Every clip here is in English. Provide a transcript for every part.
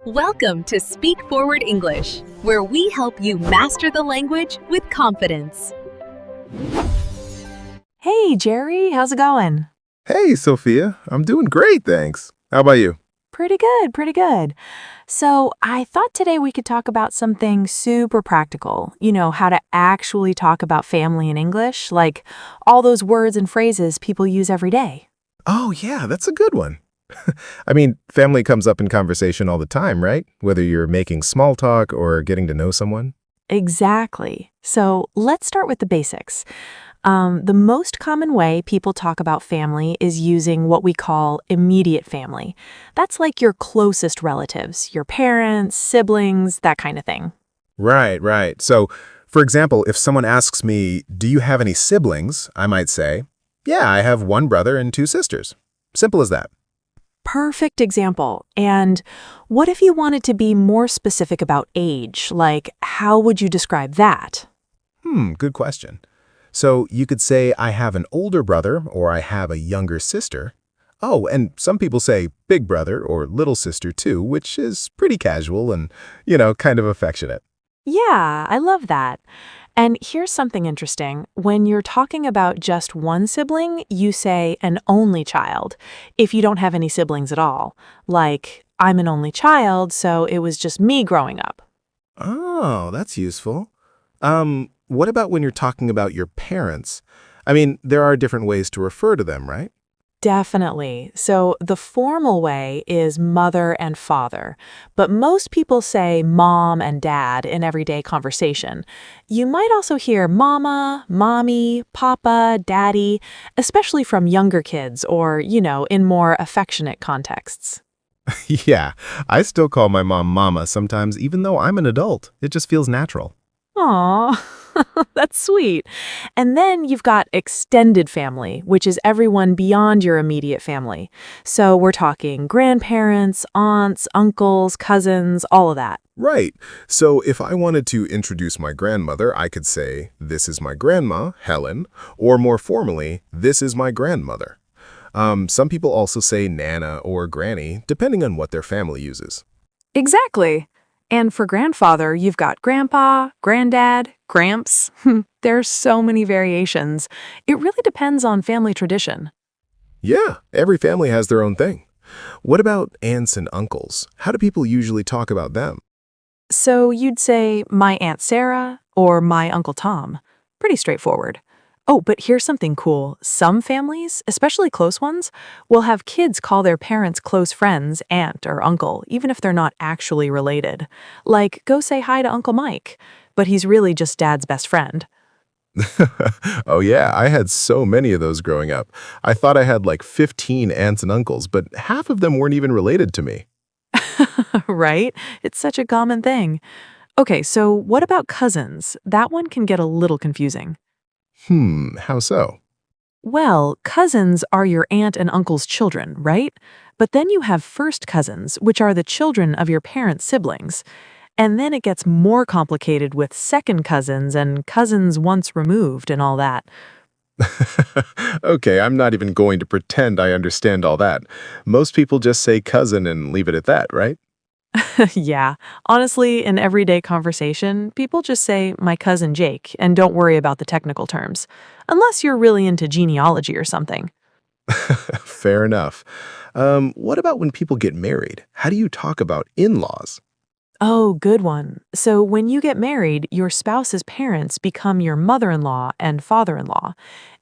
Welcome to Speak Forward English, where we help you master the language with confidence. Hey, Jerry, how's it going? Hey, Sophia. I'm doing great, thanks. How about you? Pretty good, pretty good. So, I thought today we could talk about something super practical. How to actually talk about family in English, like all those words and phrases people use every day. Oh, yeah, that's a good one. I mean, family comes up in conversation all the time, right? Whether you're making small talk or getting to know someone. Exactly. So, let's start with the basics. The most common way people talk about family is using what we call immediate family. That's like your closest relatives, your parents, siblings, that kind of thing. Right, right. So, for example, if someone asks me, do you have any siblings? I might say, yeah, I have one brother and two sisters. Simple as that. Perfect example. And what if you wanted to be more specific about age? Like, how would you describe that? Good question. So you could say, I have an older brother or I have a younger sister. Oh, and some people say big brother or little sister too, which is pretty casual and, kind of affectionate. Yeah, I love that. And here's something interesting. When you're talking about just one sibling, you say an only child if you don't have any siblings at all. Like, I'm an only child, so it was just me growing up. Oh, that's useful. What about when you're talking about your parents? I mean, there are different ways to refer to them, right? Definitely. So the formal way is mother and father, but most people say mom and dad in everyday conversation. You might also hear mama, mommy, papa, daddy, especially from younger kids or, in more affectionate contexts. Yeah, I still call my mom mama sometimes, even though I'm an adult. It just feels natural. Aw, that's sweet. And then you've got extended family, which is everyone beyond your immediate family. So we're talking grandparents, aunts, uncles, cousins, all of that. Right. So if I wanted to introduce my grandmother, I could say, this is my grandma, Helen, or more formally, this is my grandmother. Some people also say Nana or Granny, depending on what their family uses. Exactly. And for grandfather, you've got grandpa, granddad, gramps. There's so many variations. It really depends on family tradition. Yeah, every family has their own thing. What about aunts and uncles? How do people usually talk about them? So you'd say my Aunt Sarah or my Uncle Tom. Pretty straightforward. Oh, but here's something cool. Some families, especially close ones, will have kids call their parents' close friends aunt or uncle, even if they're not actually related. Like, go say hi to Uncle Mike, but he's really just dad's best friend. Oh yeah, I had so many of those growing up. I thought I had like 15 aunts and uncles, but half of them weren't even related to me. Right? It's such a common thing. Okay, so what about cousins? That one can get a little confusing. How so? Well, cousins are your aunt and uncle's children, right? But then you have first cousins, which are the children of your parents' siblings. And then it gets more complicated with second cousins and cousins once removed and all that. Okay, I'm not even going to pretend I understand all that. Most people just say cousin and leave it at that, right? Yeah, honestly, in everyday conversation, people just say, my cousin Jake, and don't worry about the technical terms. Unless you're really into genealogy or something. Fair enough. What about when people get married? How do you talk about in-laws? Oh, good one. So when you get married, your spouse's parents become your mother-in-law and father-in-law,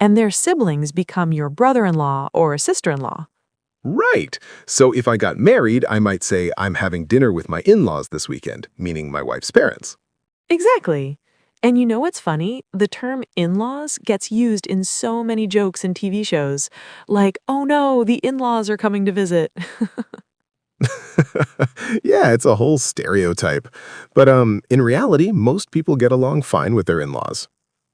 and their siblings become your brother-in-law or sister-in-law. Right. So if I got married, I might say I'm having dinner with my in-laws this weekend, meaning my wife's parents. Exactly. And you know what's funny? The term in-laws gets used in so many jokes and TV shows. Like, oh no, the in-laws are coming to visit. Yeah, it's a whole stereotype. But in reality, most people get along fine with their in-laws.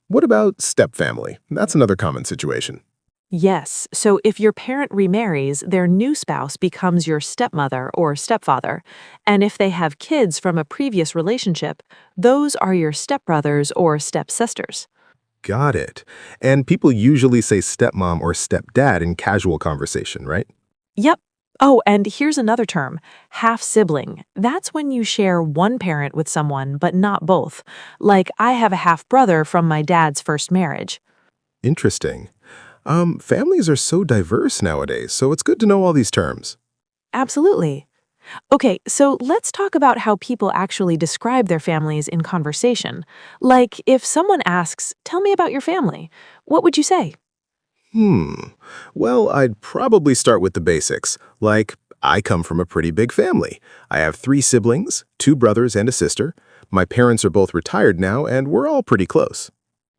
What about stepfamily? That's another common situation. Yes, so if your parent remarries, their new spouse becomes your stepmother or stepfather. And if they have kids from a previous relationship, those are your stepbrothers or stepsisters. Got it. And people usually say stepmom or stepdad in casual conversation, right? Yep. Oh, and here's another term, half-sibling. That's when you share one parent with someone, but not both. Like, I have a half-brother from my dad's first marriage. Interesting. Families are so diverse nowadays, so it's good to know all these terms. Absolutely. Okay, so let's talk about how people actually describe their families in conversation. Like, if someone asks, "Tell me about your family," what would you say? Hmm. Well, I'd probably start with the basics, like, I come from a pretty big family. I have 3 siblings, 2 brothers and a sister. My parents are both retired now, and we're all pretty close.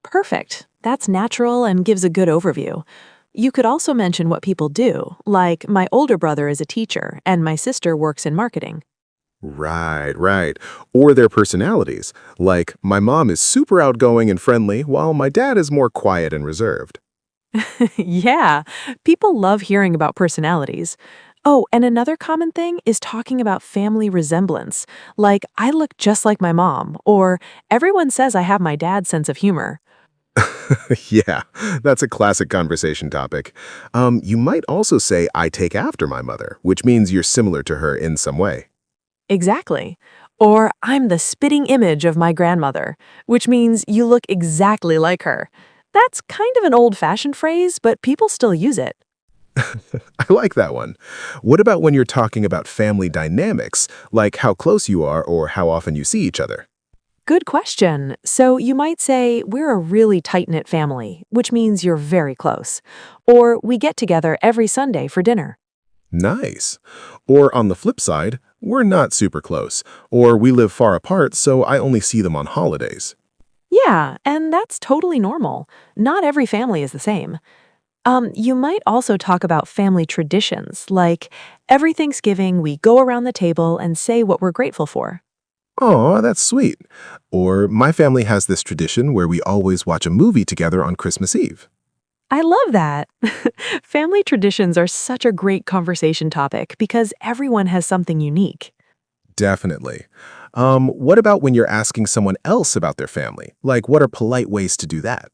Perfect. That's natural and gives a good overview. You could also mention what people do, like, my older brother is a teacher and my sister works in marketing. Right, right. Or their personalities, like, my mom is super outgoing and friendly, while my dad is more quiet and reserved. Yeah, people love hearing about personalities. Oh, and another common thing is talking about family resemblance, like, I look just like my mom, or everyone says I have my dad's sense of humor. Yeah, that's a classic conversation topic. You might also say, I take after my mother, which means you're similar to her in some way. Exactly. Or I'm the spitting image of my grandmother, which means you look exactly like her. That's kind of an old-fashioned phrase, but people still use it. I like that one. What about when you're talking about family dynamics, like how close you are or how often you see each other? Good question. So you might say, we're a really tight-knit family, which means you're very close. Or we get together every Sunday for dinner. Nice. Or on the flip side, we're not super close, or we live far apart, so I only see them on holidays. Yeah, and that's totally normal. Not every family is the same. You might also talk about family traditions, like every Thanksgiving we go around the table and say what we're grateful for. Aw, that's sweet. Or my family has this tradition where we always watch a movie together on Christmas Eve. I love that. Family traditions are such a great conversation topic because everyone has something unique. Definitely. What about when you're asking someone else about their family? Like, what are polite ways to do that?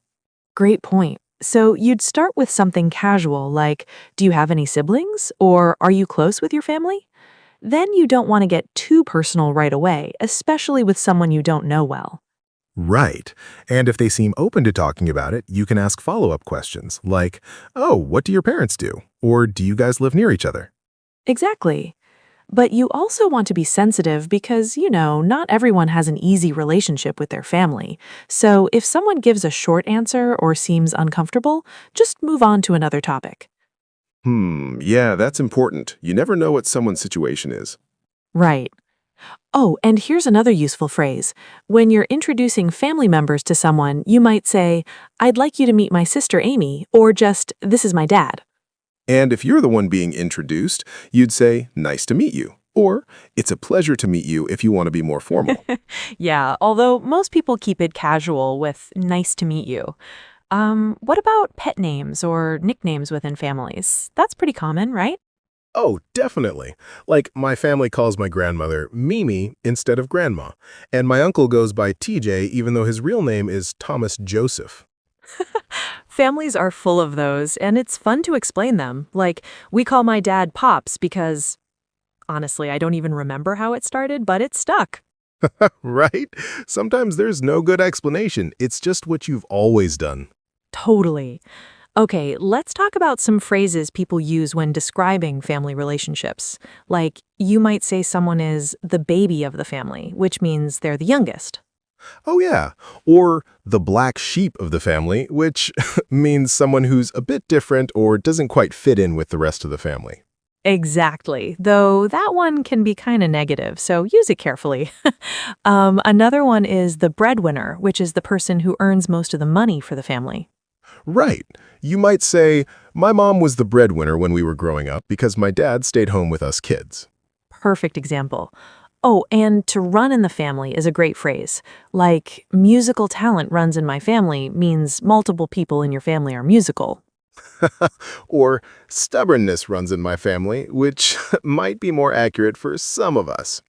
Great point. So you'd start with something casual like, do you have any siblings? Or are you close with your family? Then you don't want to get too personal right away, especially with someone you don't know well. Right. And if they seem open to talking about it, you can ask follow-up questions like, oh, what do your parents do? Or do you guys live near each other? Exactly. But you also want to be sensitive because, not everyone has an easy relationship with their family. So if someone gives a short answer or seems uncomfortable, just move on to another topic. Yeah, that's important. You never know what someone's situation is. Right. Oh, and here's another useful phrase. When you're introducing family members to someone, you might say, I'd like you to meet my sister Amy, or just, this is my dad. And if you're the one being introduced, you'd say, nice to meet you. Or, it's a pleasure to meet you if you want to be more formal. Yeah, although most people keep it casual with nice to meet you. What about pet names or nicknames within families? That's pretty common, right? Oh, definitely. Like, my family calls my grandmother Mimi instead of Grandma, and my uncle goes by TJ even though his real name is Thomas Joseph. Families are full of those, and it's fun to explain them. Like, we call my dad Pops because, honestly, I don't even remember how it started, but it stuck. Right? Sometimes there's no good explanation. It's just what you've always done. Totally. Okay, let's talk about some phrases people use when describing family relationships. Like, you might say someone is the baby of the family, which means they're the youngest. Oh, yeah. Or the black sheep of the family, which means someone who's a bit different or doesn't quite fit in with the rest of the family. Exactly, though that one can be kind of negative, so use it carefully. Another one is the breadwinner, which is the person who earns most of the money for the family. Right. You might say, my mom was the breadwinner when we were growing up because my dad stayed home with us kids. Perfect example. Oh, and to run in the family is a great phrase. Like, musical talent runs in my family means multiple people in your family are musical. Or stubbornness runs in my family, which might be more accurate for some of us.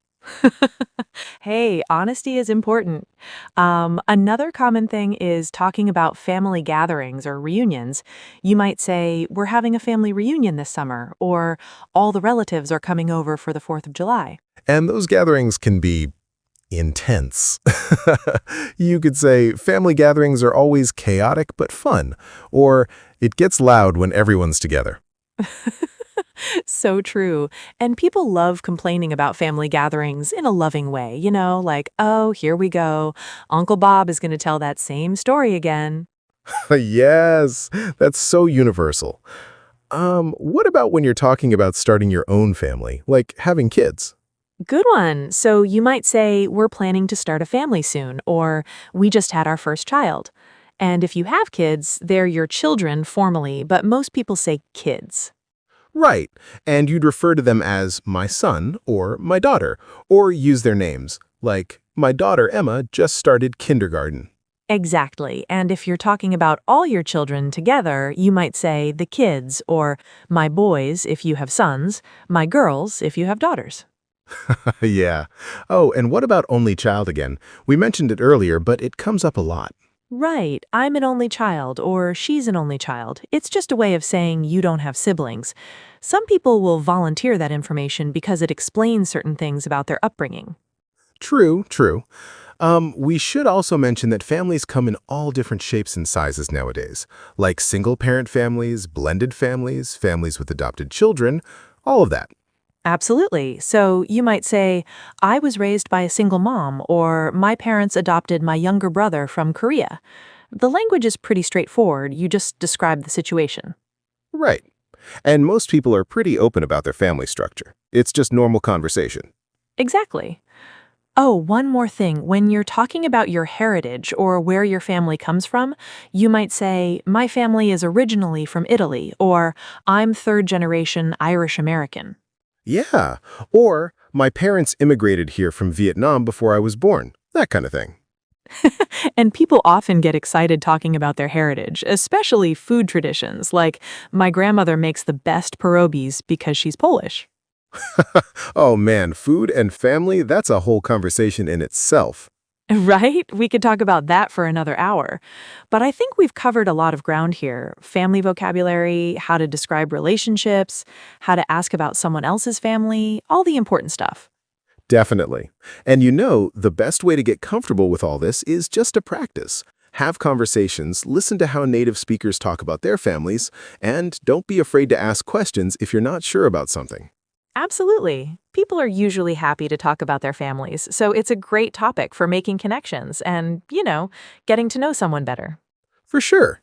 Hey, honesty is important. Another common thing is talking about family gatherings or reunions. You might say, we're having a family reunion this summer, or all the relatives are coming over for the 4th of July. And those gatherings can be intense. You could say family gatherings are always chaotic but fun, or it gets loud when everyone's together. So true. And people love complaining about family gatherings in a loving way, like, oh, here we go. Uncle Bob is going to tell that same story again. Yes, that's so universal. What about when you're talking about starting your own family, like having kids? Good one. So you might say, we're planning to start a family soon, or we just had our first child. And if you have kids, they're your children formally, but most people say kids. Right, and you'd refer to them as my son or my daughter, or use their names, like my daughter Emma just started kindergarten. Exactly. And if you're talking about all your children together, you might say the kids, or my boys if you have sons, my girls if you have daughters. Yeah. Oh, and what about only child again? We mentioned it earlier, but it comes up a lot. Right, I'm an only child, or she's an only child. It's just a way of saying you don't have siblings. Some people will volunteer that information because it explains certain things about their upbringing. True, true. We should also mention that families come in all different shapes and sizes nowadays, like single-parent families, blended families, families with adopted children, all of that. Absolutely. So you might say, I was raised by a single mom, or my parents adopted my younger brother from Korea. The language is pretty straightforward. You just describe the situation. Right. And most people are pretty open about their family structure. It's just normal conversation. Exactly. Oh, one more thing. When you're talking about your heritage or where your family comes from, you might say, my family is originally from Italy, or I'm third generation Irish American. Yeah. Or my parents immigrated here from Vietnam before I was born. That kind of thing. And people often get excited talking about their heritage, especially food traditions, like my grandmother makes the best pierogies because she's Polish. Oh man, food and family, that's a whole conversation in itself. Right? We could talk about that for another hour. But I think we've covered a lot of ground here. Family vocabulary, how to describe relationships, how to ask about someone else's family, all the important stuff. Definitely. And the best way to get comfortable with all this is just to practice. Have conversations, listen to how native speakers talk about their families, and don't be afraid to ask questions if you're not sure about something. Absolutely. People are usually happy to talk about their families, so it's a great topic for making connections and, getting to know someone better. For sure.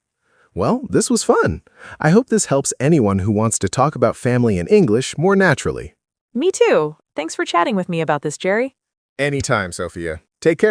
Well, this was fun. I hope this helps anyone who wants to talk about family in English more naturally. Me too. Thanks for chatting with me about this, Jerry. Anytime, Sophia. Take care.